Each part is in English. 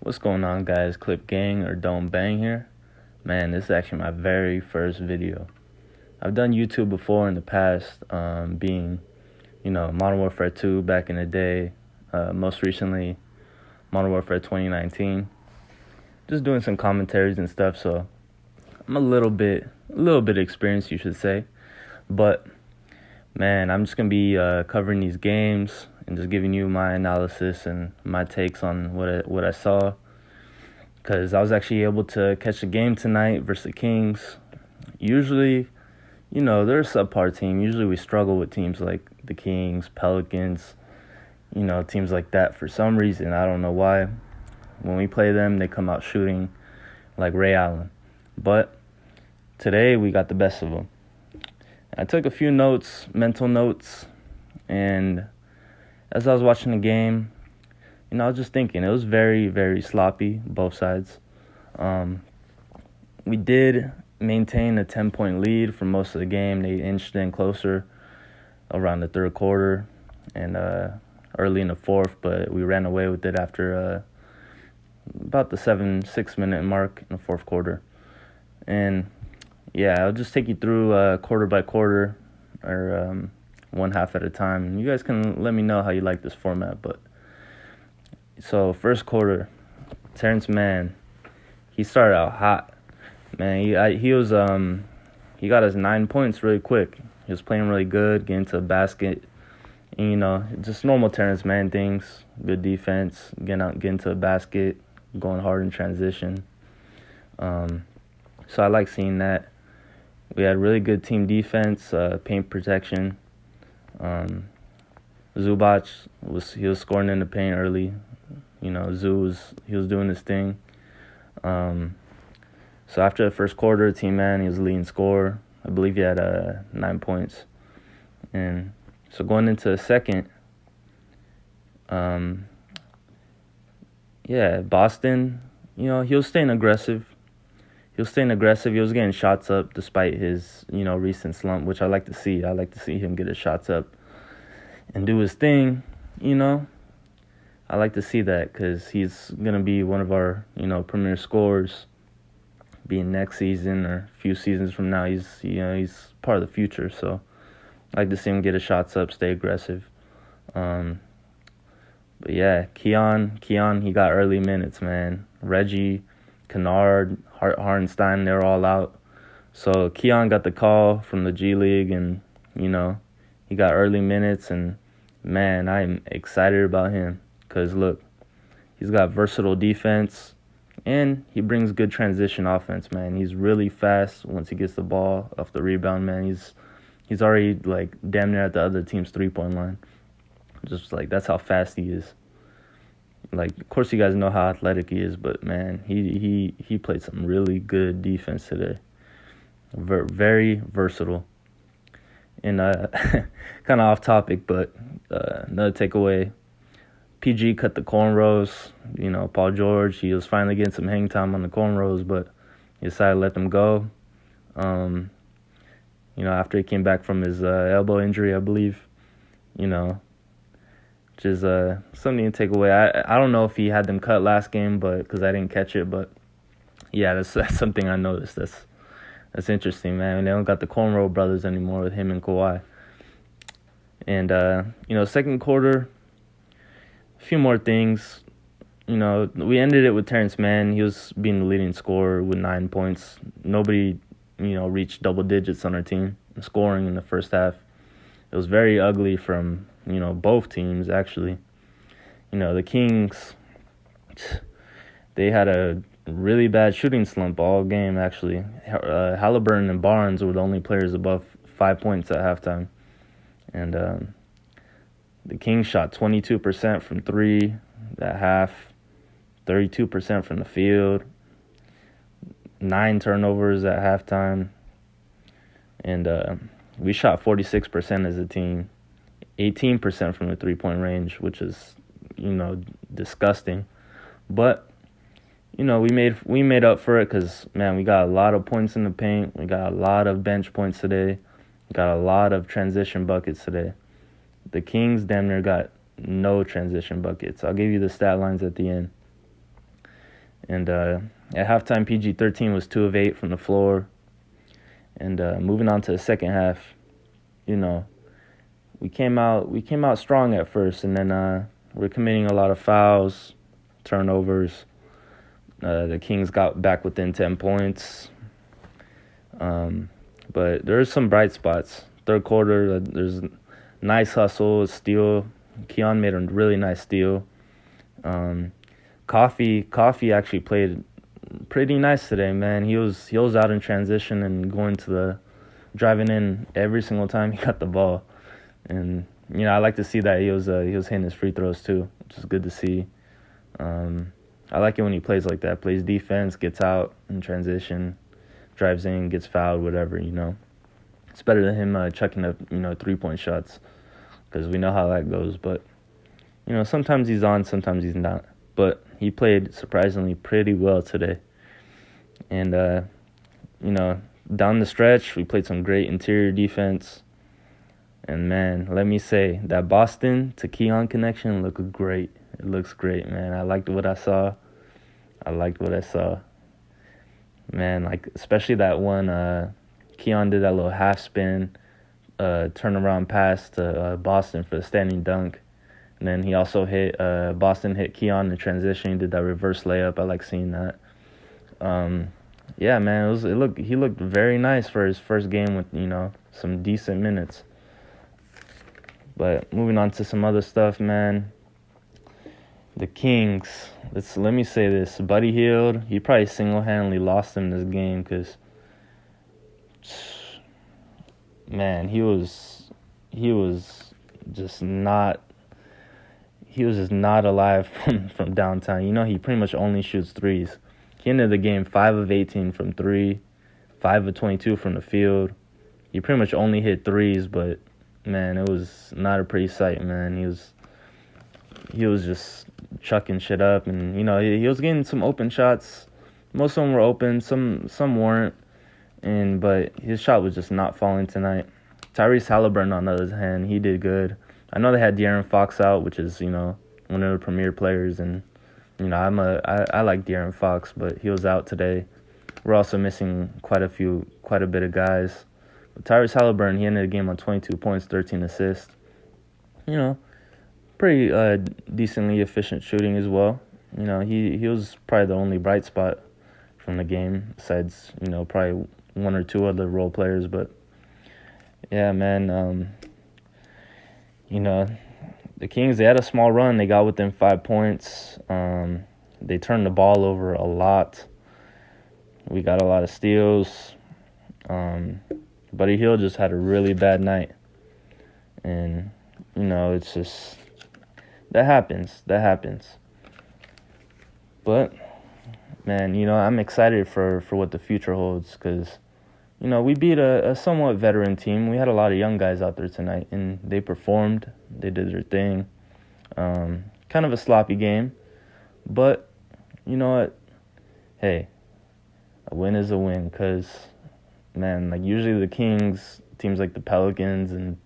What's going on, guys? Clip Gang or Don't Bang here. Man, this is actually my very first video. I've done YouTube before in the past, being, Modern Warfare 2 back in the day. Most recently, Modern Warfare 2019. Just doing some commentaries and stuff, so I'm a little bit experienced, you should say. But, man, I'm just going to be covering these games and just giving you my analysis and my takes on what I saw. Because I was actually able to catch a game tonight versus the Kings. Usually, they're a subpar team. Usually we struggle with teams like the Kings, Pelicans, teams like that for some reason. I don't know why. When we play them, they come out shooting like Ray Allen. But today we got the best of them. I took a few notes, mental notes, and as I was watching the game, I was just thinking, it was very, very sloppy, both sides. We did maintain a 10-point lead for most of the game. They inched in closer around the third quarter and early in the fourth, but we ran away with it after about the 6-minute mark in the fourth quarter. And, yeah, I'll just take you through quarter by quarter or one half at a time. You guys can let me know how you like this format, but... So, first quarter, Terrence Mann, he started out hot. Man, he got his 9 points really quick. He was playing really good, getting to the basket. And, just normal Terrence Mann things. Good defense, getting to the basket, going hard in transition. So I like seeing that. We had really good team defense, paint protection. Zubac was scoring in the paint early. He was doing his thing. So after the first quarter, Team Man, he was the leading scorer. I believe he had 9 points. And so going into the second, Boston, he was staying aggressive. He was getting shots up despite his, recent slump, which I like to see. I like to see him get his shots up and do his thing, I like to see that because he's going to be one of our, premier scorers being next season or a few seasons from now. He's part of the future, so I like to see him get his shots up, stay aggressive. But yeah, Keon, he got early minutes, man. Reggie, Kennard, Hartenstein, they're all out. So Keon got the call from the G League and, he got early minutes and, man, I'm excited about him. Because, look, he's got versatile defense, and he brings good transition offense, man. He's really fast once he gets the ball off the rebound, man. He's already, damn near at the other team's three-point line. Just, that's how fast he is. Of course you guys know how athletic he is, but, man, he played some really good defense today. Very versatile. And kind of off topic, but another takeaway. PG cut the cornrows. Paul George, he was finally getting some hang time on the cornrows, but he decided to let them go. After he came back from his elbow injury, I believe. Which is something to take away. I don't know if he had them cut last game, but because I didn't catch it, but yeah, that's something I noticed. That's interesting, man. They don't got the cornrow brothers anymore with him and Kawhi. And second quarter. A few more things. We ended it with Terrence Mann. He was being the leading scorer with 9 points. Nobody, reached double digits on our team scoring in the first half. It was very ugly from, both teams, actually. The Kings, they had a really bad shooting slump all game, actually. Halliburton and Barnes were the only players above 5 points at halftime. And, the Kings shot 22% from three at half, 32% from the field, 9 turnovers at halftime, and we shot 46% as a team, 18% from the three-point range, which is, disgusting. But, we made up for it because, man, we got a lot of points in the paint. We got a lot of bench points today. We got a lot of transition buckets today. The Kings damn near got no transition buckets. I'll give you the stat lines at the end. And at halftime, PG-13 was 2 of 8 from the floor. And moving on to the second half, you know, we came out strong at first, and then we're committing a lot of fouls, turnovers. The Kings got back within 10 points. But there's some bright spots. Third quarter, there's nice hustle, steal. Keon made a really nice steal. Coffee actually played pretty nice today, man. He was out in transition and driving in every single time he got the ball. And I like to see that he was hitting his free throws too, which is good to see. I like it when he plays like that. Plays defense, gets out in transition, drives in, gets fouled, whatever. It's better than him chucking up 3-point shots, because we know how that goes. But sometimes he's on, sometimes he's not. But he played surprisingly pretty well today. And down the stretch, we played some great interior defense. And man, let me say, that Boston to Keon connection looked great. It looks great, man. I liked what I saw. Man, like, especially that one, Keon did that little half spin, turnaround pass to Boston for the standing dunk. And then he also Boston hit Keon in the transition. He did that reverse layup. I like seeing that. Yeah, man, he looked very nice for his first game with, some decent minutes. But moving on to some other stuff, man. The Kings, let me say this. Buddy Hield, he probably single-handedly lost them this game, because, man, he was just not alive from downtown. He pretty much only shoots threes. He ended the game 5 of 18 from 3, 5 of 22 from the field. He pretty much only hit threes, but man, it was not a pretty sight, man. He was just chucking shit up, and he was getting some open shots. Most of them were open, some weren't, but his shot was just not falling tonight. Tyrese Halliburton, on the other hand, he did good. I know they had De'Aaron Fox out, which is one of the premier players, and I like De'Aaron Fox, but he was out today. We're also missing quite a bit of guys. But Tyrese Halliburton, he ended the game on 22 points, 13 assists. Pretty decently efficient shooting as well. He was probably the only bright spot from the game, besides probably one or two other role players. But yeah, man, the Kings, they had a small run. They got within 5 points. They turned the ball over a lot. We got a lot of steals. Buddy Hield just had a really bad night. And, it's just, that happens. But, man, I'm excited for what the future holds, because, we beat a somewhat veteran team. We had a lot of young guys out there tonight, and they performed. They did their thing. Kind of a sloppy game. But, you know what? Hey, a win is a win, because, man, like, usually the Kings, teams like the Pelicans and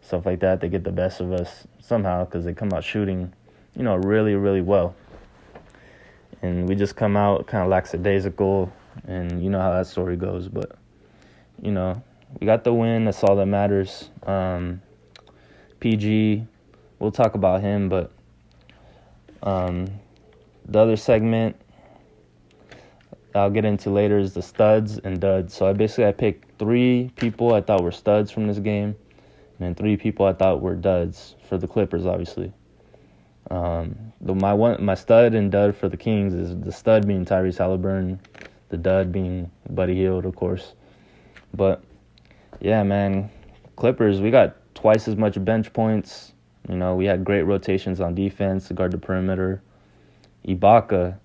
stuff like that, they get the best of us somehow, because they come out shooting, really, really well. And we just come out kind of lackadaisical, and you know how that story goes. But, we got the win. That's all that matters. PG, we'll talk about him, but the other segment I'll get into later is the studs and duds. So I picked 3 people I thought were studs from this game, and then 3 people I thought were duds for the Clippers, obviously. My stud and dud for the Kings is the stud being Tyrese Halliburton, the dud being Buddy Hield, of course. But yeah, man, Clippers, we got twice as much bench points. We had great rotations on defense to guard the perimeter. Ibaka,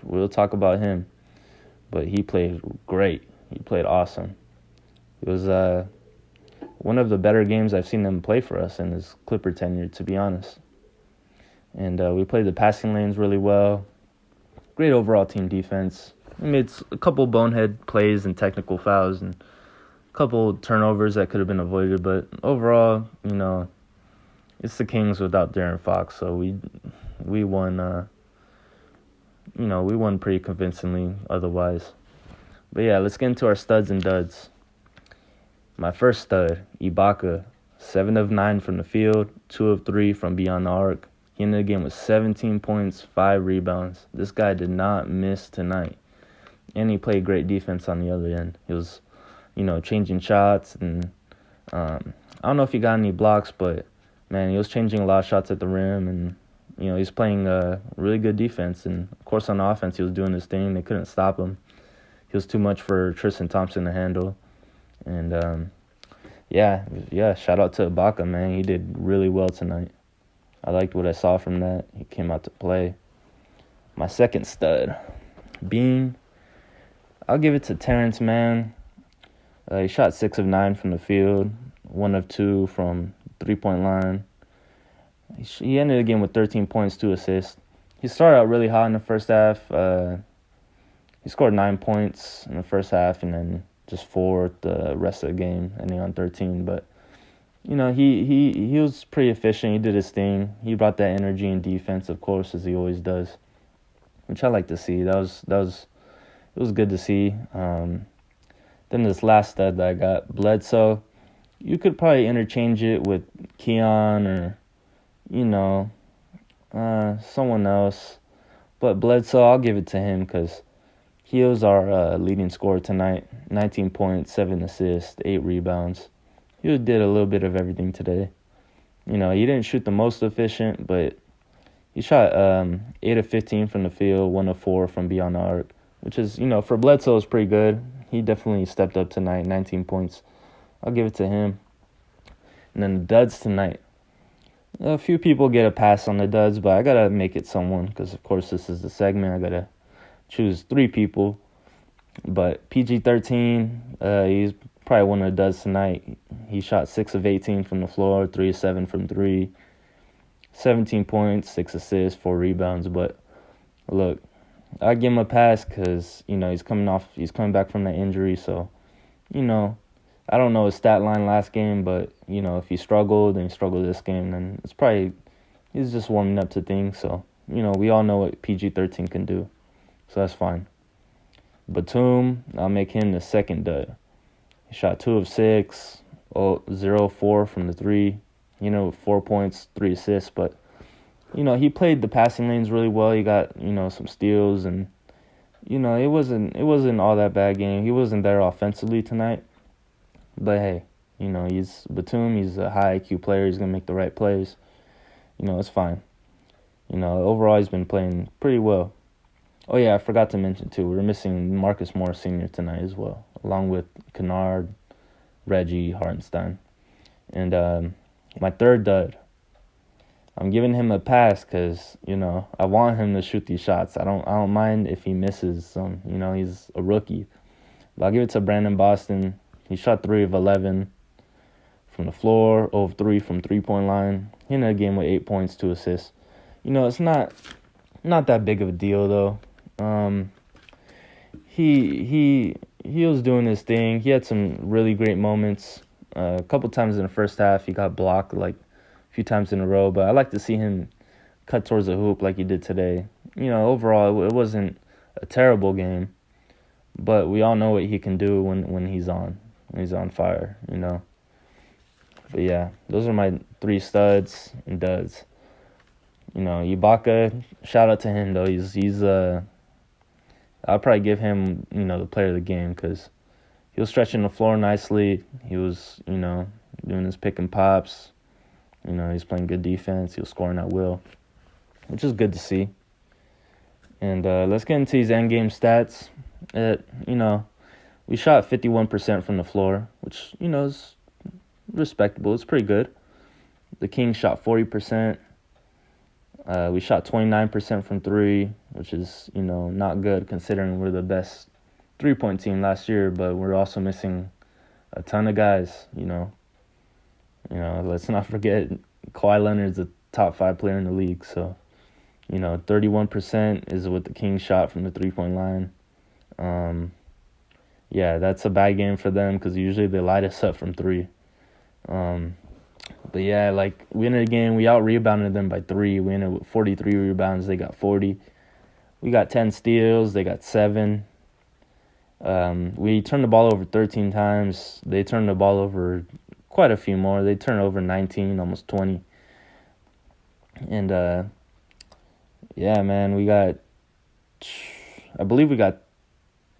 we'll talk about him, but he played great. He played awesome. It was one of the better games I've seen him play for us in his Clipper tenure, to be honest. And we played the passing lanes really well. Great overall team defense. We made a couple bonehead plays and technical fouls and a couple turnovers that could have been avoided. But overall, it's the Kings without De'Aaron Fox. So we won, we won pretty convincingly otherwise. But yeah, let's get into our studs and duds. My first stud, Ibaka, 7 of 9 from the field, 2 of 3 from beyond the arc. He ended the game with 17 points, 5 rebounds. This guy did not miss tonight. And he played great defense on the other end. He was, changing shots. And I don't know if he got any blocks, but, man, he was changing a lot of shots at the rim. And, he's playing really good defense. And, of course, on offense, he was doing his thing. They couldn't stop him. He was too much for Tristan Thompson to handle. And, shout out to Ibaka, man. He did really well tonight. I liked what I saw from that. He came out to play. My second stud, Bean. I'll give it to Terrence, man. He shot 6 of 9 from the field, 1 of 2 from three-point line. He ended the game with 13 points, 2 assists. He started out really hot in the first half. He scored 9 points in the first half and then just 4 the rest of the game, ending on 13. But, he was pretty efficient. He did his thing. He brought that energy and defense, of course, as he always does, which I like to see. It was good to see. Then this last stud that I got, Bledsoe. You could probably interchange it with Keon or, someone else. But Bledsoe, I'll give it to him because he was our leading scorer tonight. 19 points, 7 assists, 8 rebounds. He did a little bit of everything today. He didn't shoot the most efficient, but he shot 8 of 15 from the field, 1 of 4 from beyond the arc, which is, for Bledsoe, is pretty good. He definitely stepped up tonight, 19 points. I'll give it to him. And then the duds tonight. A few people get a pass on the duds, but I got to make it someone because, of course, this is the segment. I got to choose 3 people. But PG-13, he's probably one of the duds tonight. He shot 6 of 18 from the floor, 3 of 7 from 3, 17 points, 6 assists, 4 rebounds. But look, I give him a pass because, he's coming back from that injury. So, I don't know his stat line last game, but, if he struggled and he struggled this game, then it's probably he's just warming up to things. So, we all know what PG-13 can do. So that's fine. Batum, I'll make him the second dud. He shot 2 of 6, 0 of 4 from the 3, 4 points, 3 assists. But, he played the passing lanes really well. He got, some steals and, it wasn't all that bad game. He wasn't there offensively tonight. But, hey, he's Batum. He's a high IQ player. He's going to make the right plays. It's fine. Overall, he's been playing pretty well. Oh, yeah, I forgot to mention, too, we're missing Marcus Morris Sr. tonight as well, along with Kennard, Reggie, Hartenstein. And my third dud, I'm giving him a pass because, I want him to shoot these shots. I don't mind if he misses some. He's a rookie. But I'll give it to Brandon Boston. He shot 3 of 11 from the floor, 0 of 3 from three-point line. He ended the game with 8 points, 2 assists. It's not that big of a deal, though. He was doing his thing. He had some really great moments. A couple times in the first half, he got blocked like a few times in a row. But I like to see him cut towards the hoop like he did today. Overall, it wasn't a terrible game. But we all know what he can do when he's on fire. But yeah, those are my 3 studs and duds. Ibaka, shout out to him though. He's I'll probably give him, the player of the game because he was stretching the floor nicely. He was, doing his pick and pops. He's playing good defense. He was scoring at will, which is good to see. And let's get into these endgame stats. We shot 51% from the floor, which, is respectable. It's pretty good. The Kings shot 40%. We shot 29% from 3, which is, not good considering we're the best 3-point team last year, but we're also missing a ton of guys, let's not forget Kawhi Leonard's a top 5 player in the league, so, 31% is what the Kings shot from the 3-point line. Yeah, that's a bad game for them because usually they light us up from 3. But yeah, we ended the game, we out-rebounded them by 3. We ended with 43 rebounds. They got 40, We got 10 steals. They got 7. We turned the ball over 13 times. They turned the ball over quite a few more. They turned over 19, almost 20. And, yeah, man, I believe we got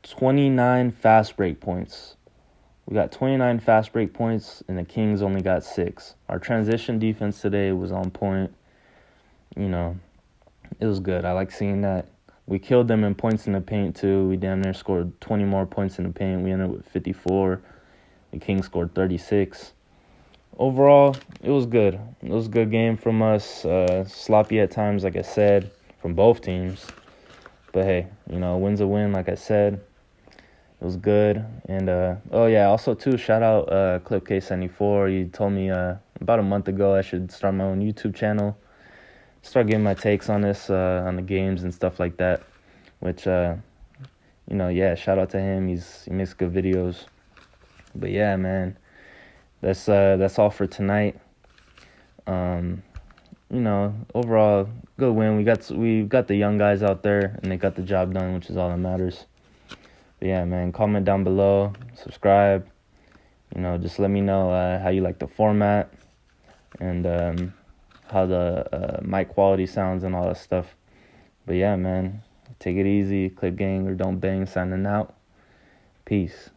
29 fast break points. We got 29 fast break points, and the Kings only got 6. Our transition defense today was on point. You know, it was good. I like seeing that. We killed them in points in the paint, too. We damn near scored 20 more points in the paint. We ended up with 54. The Kings scored 36. Overall, it was good. It was a good game from us. Sloppy at times, like I said, from both teams. But, hey, a win's a win, like I said. It was good. And, also, too, shout out ClipK74. He told me about a month ago I should start my own YouTube channel. Start getting my takes on this, on the games and stuff like that. Which, shout out to him. He makes good videos. But, yeah, man, that's all for tonight. Overall, good win. We got the young guys out there, and they got the job done, which is all that matters. But yeah, man, comment down below, subscribe. Just let me know how you like the format and how the mic quality sounds and all that stuff. But yeah, man, take it easy. Clip gang or don't bang. Signing out. Peace.